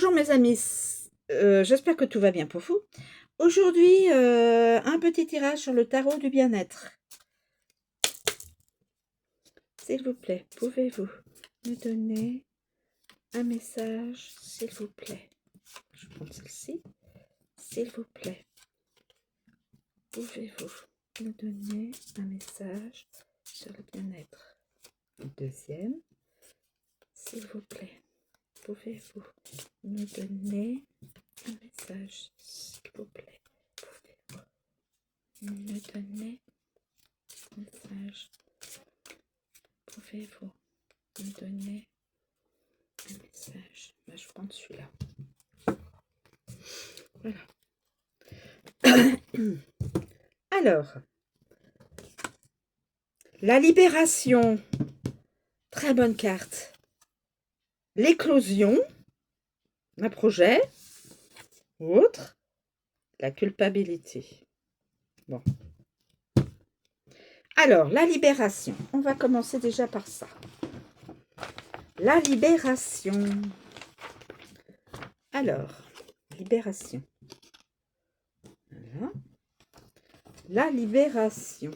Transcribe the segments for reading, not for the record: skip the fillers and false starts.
Bonjour mes amis, j'espère que tout va bien pour vous. Aujourd'hui, un petit tirage sur le tarot du bien-être. S'il vous plaît, pouvez-vous me donner un message, s'il vous plaît? Je prends celle-ci. S'il vous plaît, pouvez-vous me donner un message sur le bien-être? Deuxième, s'il vous plaît, pouvez-vous me donner un message, s'il vous plaît? Pouvez-vous me donner un message? Pouvez-vous me donner un message? Je vais prendre celui-là. Voilà. Alors, la libération, très bonne carte. L'éclosion, un projet, ou autre, la culpabilité. Bon. Alors, la libération, on va commencer déjà par ça. La libération. Alors, libération. Voilà. La libération.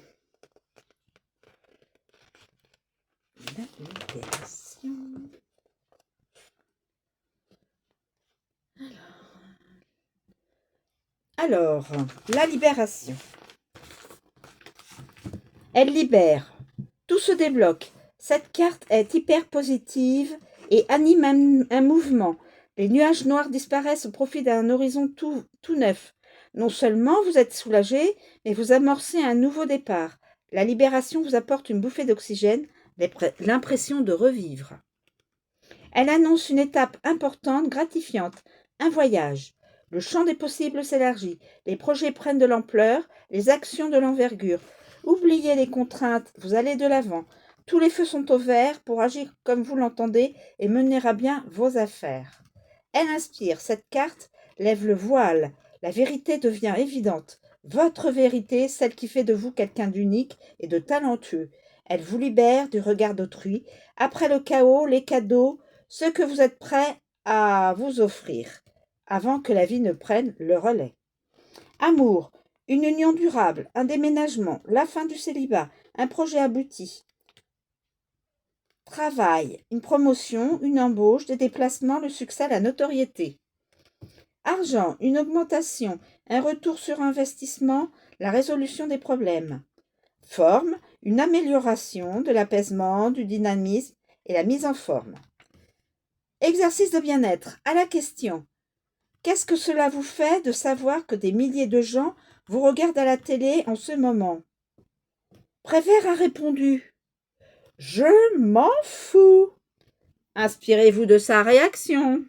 La libération. Alors, la libération. Elle libère. Tout se débloque. Cette carte est hyper positive et anime un mouvement. Les nuages noirs disparaissent au profit d'un horizon tout neuf. Non seulement vous êtes soulagé, mais vous amorcez un nouveau départ. La libération vous apporte une bouffée d'oxygène, l'impression de revivre. Elle annonce une étape importante, gratifiante, un voyage. Le champ des possibles s'élargit, les projets prennent de l'ampleur, les actions de l'envergure. Oubliez les contraintes, vous allez de l'avant. Tous les feux sont au vert pour agir comme vous l'entendez et mener à bien vos affaires. Elle inspire, cette carte lève le voile, la vérité devient évidente. Votre vérité, celle qui fait de vous quelqu'un d'unique et de talentueux. Elle vous libère du regard d'autrui. Après le chaos, les cadeaux, ce que vous êtes prêt à vous offrir, avant que la vie ne prenne le relais. Amour, une union durable, un déménagement, la fin du célibat, un projet abouti. Travail, une promotion, une embauche, des déplacements, le succès, la notoriété. Argent, une augmentation, un retour sur investissement, la résolution des problèmes. Forme, une amélioration, de l'apaisement, du dynamisme et la mise en forme. Exercice de bien-être. À la question: qu'est-ce que cela vous fait de savoir que des milliers de gens vous regardent à la télé en ce moment? Prévert a répondu: je m'en fous. Inspirez-vous de sa réaction.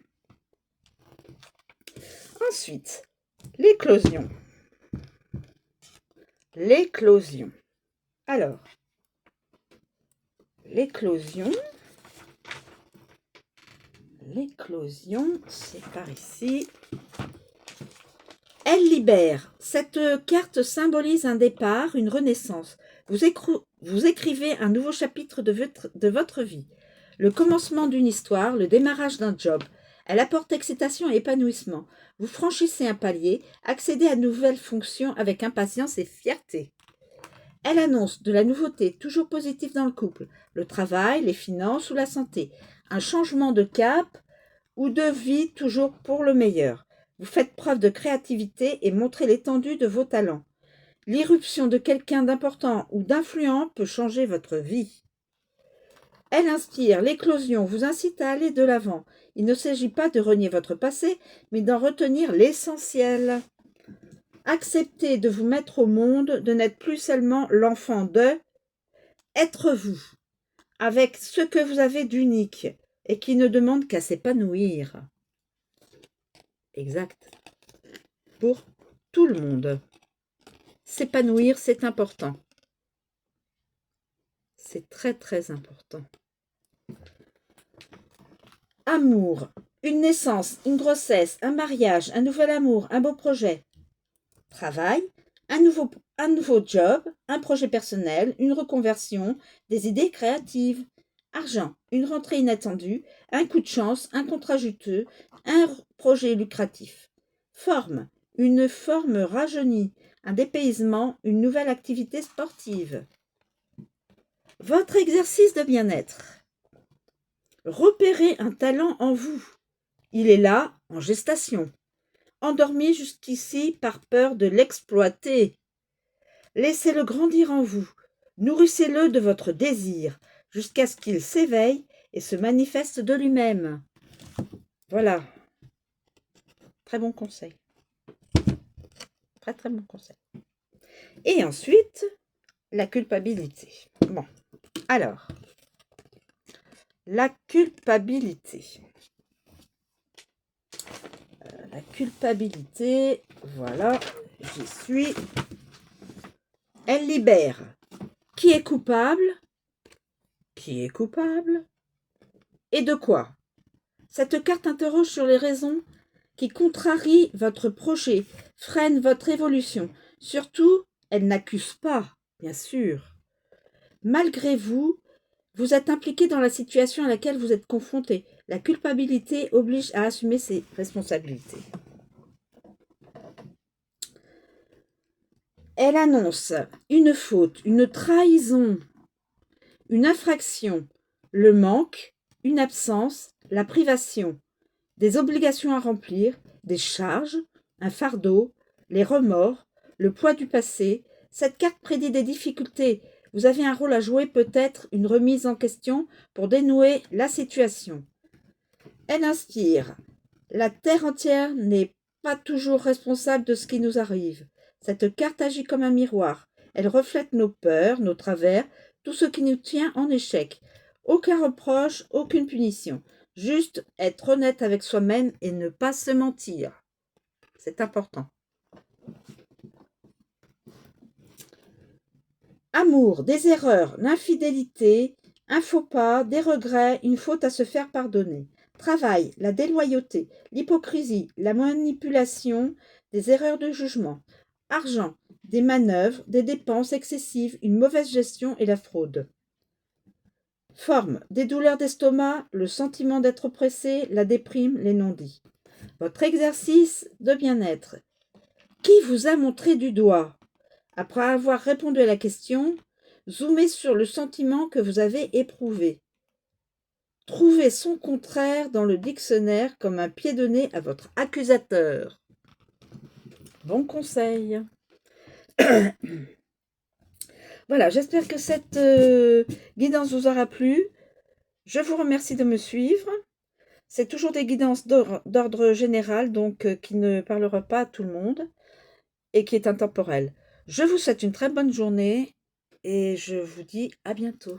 Ensuite, l'éclosion. L'éclosion. Alors, l'éclosion, c'est par ici. Elle libère. Cette carte symbolise un départ, une renaissance. Vous écrivez un nouveau chapitre de votre vie. Le commencement d'une histoire, le démarrage d'un job. Elle apporte excitation et épanouissement. Vous franchissez un palier, accédez à de nouvelles fonctions avec impatience et fierté. Elle annonce de la nouveauté, toujours positive dans le couple, le travail, les finances ou la santé. Un changement de cap ou de vie toujours pour le meilleur. Vous faites preuve de créativité et montrez l'étendue de vos talents. L'irruption de quelqu'un d'important ou d'influent peut changer votre vie. Elle inspire, l'éclosion vous incite à aller de l'avant. Il ne s'agit pas de renier votre passé, mais d'en retenir l'essentiel. Acceptez de vous mettre au monde, de n'être plus seulement l'enfant de... Être vous, avec ce que vous avez d'unique et qui ne demande qu'à s'épanouir. Exact. Pour tout le monde. S'épanouir, c'est important. C'est très très important. Amour, une naissance, une grossesse, un mariage, un nouvel amour, un beau projet. Travail, un nouveau job, un projet personnel, une reconversion, des idées créatives. Argent, une rentrée inattendue, un coup de chance, un contrat juteux, un projet lucratif. Forme, une forme rajeunie, un dépaysement, une nouvelle activité sportive. Votre exercice de bien-être. Repérez un talent en vous. Il est là, en gestation. Endormi jusqu'ici par peur de l'exploiter. Laissez-le grandir en vous. Nourrissez-le de votre désir, jusqu'à ce qu'il s'éveille et se manifeste de lui-même. Voilà. Très bon conseil. Très très bon conseil. Et ensuite, la culpabilité. Bon, alors, la culpabilité. La culpabilité, voilà, j'y suis. Elle libère. Qui est coupable? Qui est coupable? Et de quoi? Cette carte interroge sur les raisons qui contrarient votre projet, freinent votre évolution. Surtout, elle n'accuse pas, bien sûr. Malgré vous, vous êtes impliqué dans la situation à laquelle vous êtes confronté. La culpabilité oblige à assumer ses responsabilités. Elle annonce une faute, une trahison, une infraction, le manque, une absence, la privation, des obligations à remplir, des charges, un fardeau, les remords, le poids du passé. Cette carte prédit des difficultés. Vous avez un rôle à jouer, peut-être une remise en question pour dénouer la situation. Elle inspire. La terre entière n'est pas toujours responsable de ce qui nous arrive. Cette carte agit comme un miroir. Elle reflète nos peurs, nos travers, tout ce qui nous tient en échec. Aucun reproche, aucune punition. Juste être honnête avec soi-même et ne pas se mentir. C'est important. Amour, des erreurs, l'infidélité, un faux pas, des regrets, une faute à se faire pardonner. Travail, la déloyauté, l'hypocrisie, la manipulation, des erreurs de jugement. Argent, des manœuvres, des dépenses excessives, une mauvaise gestion et la fraude. Forme, des douleurs d'estomac, le sentiment d'être oppressé, la déprime, les non-dits. Votre exercice de bien-être. Qui vous a montré du doigt? Après avoir répondu à la question, zoomez sur le sentiment que vous avez éprouvé. Trouvez son contraire dans le dictionnaire comme un pied de nez à votre accusateur. Bon conseil. Voilà, j'espère que cette guidance vous aura plu. Je vous remercie de me suivre. C'est toujours des guidances d'ordre général, donc qui ne parlera pas à tout le monde et qui est intemporel. Je vous souhaite une très bonne journée et je vous dis à bientôt.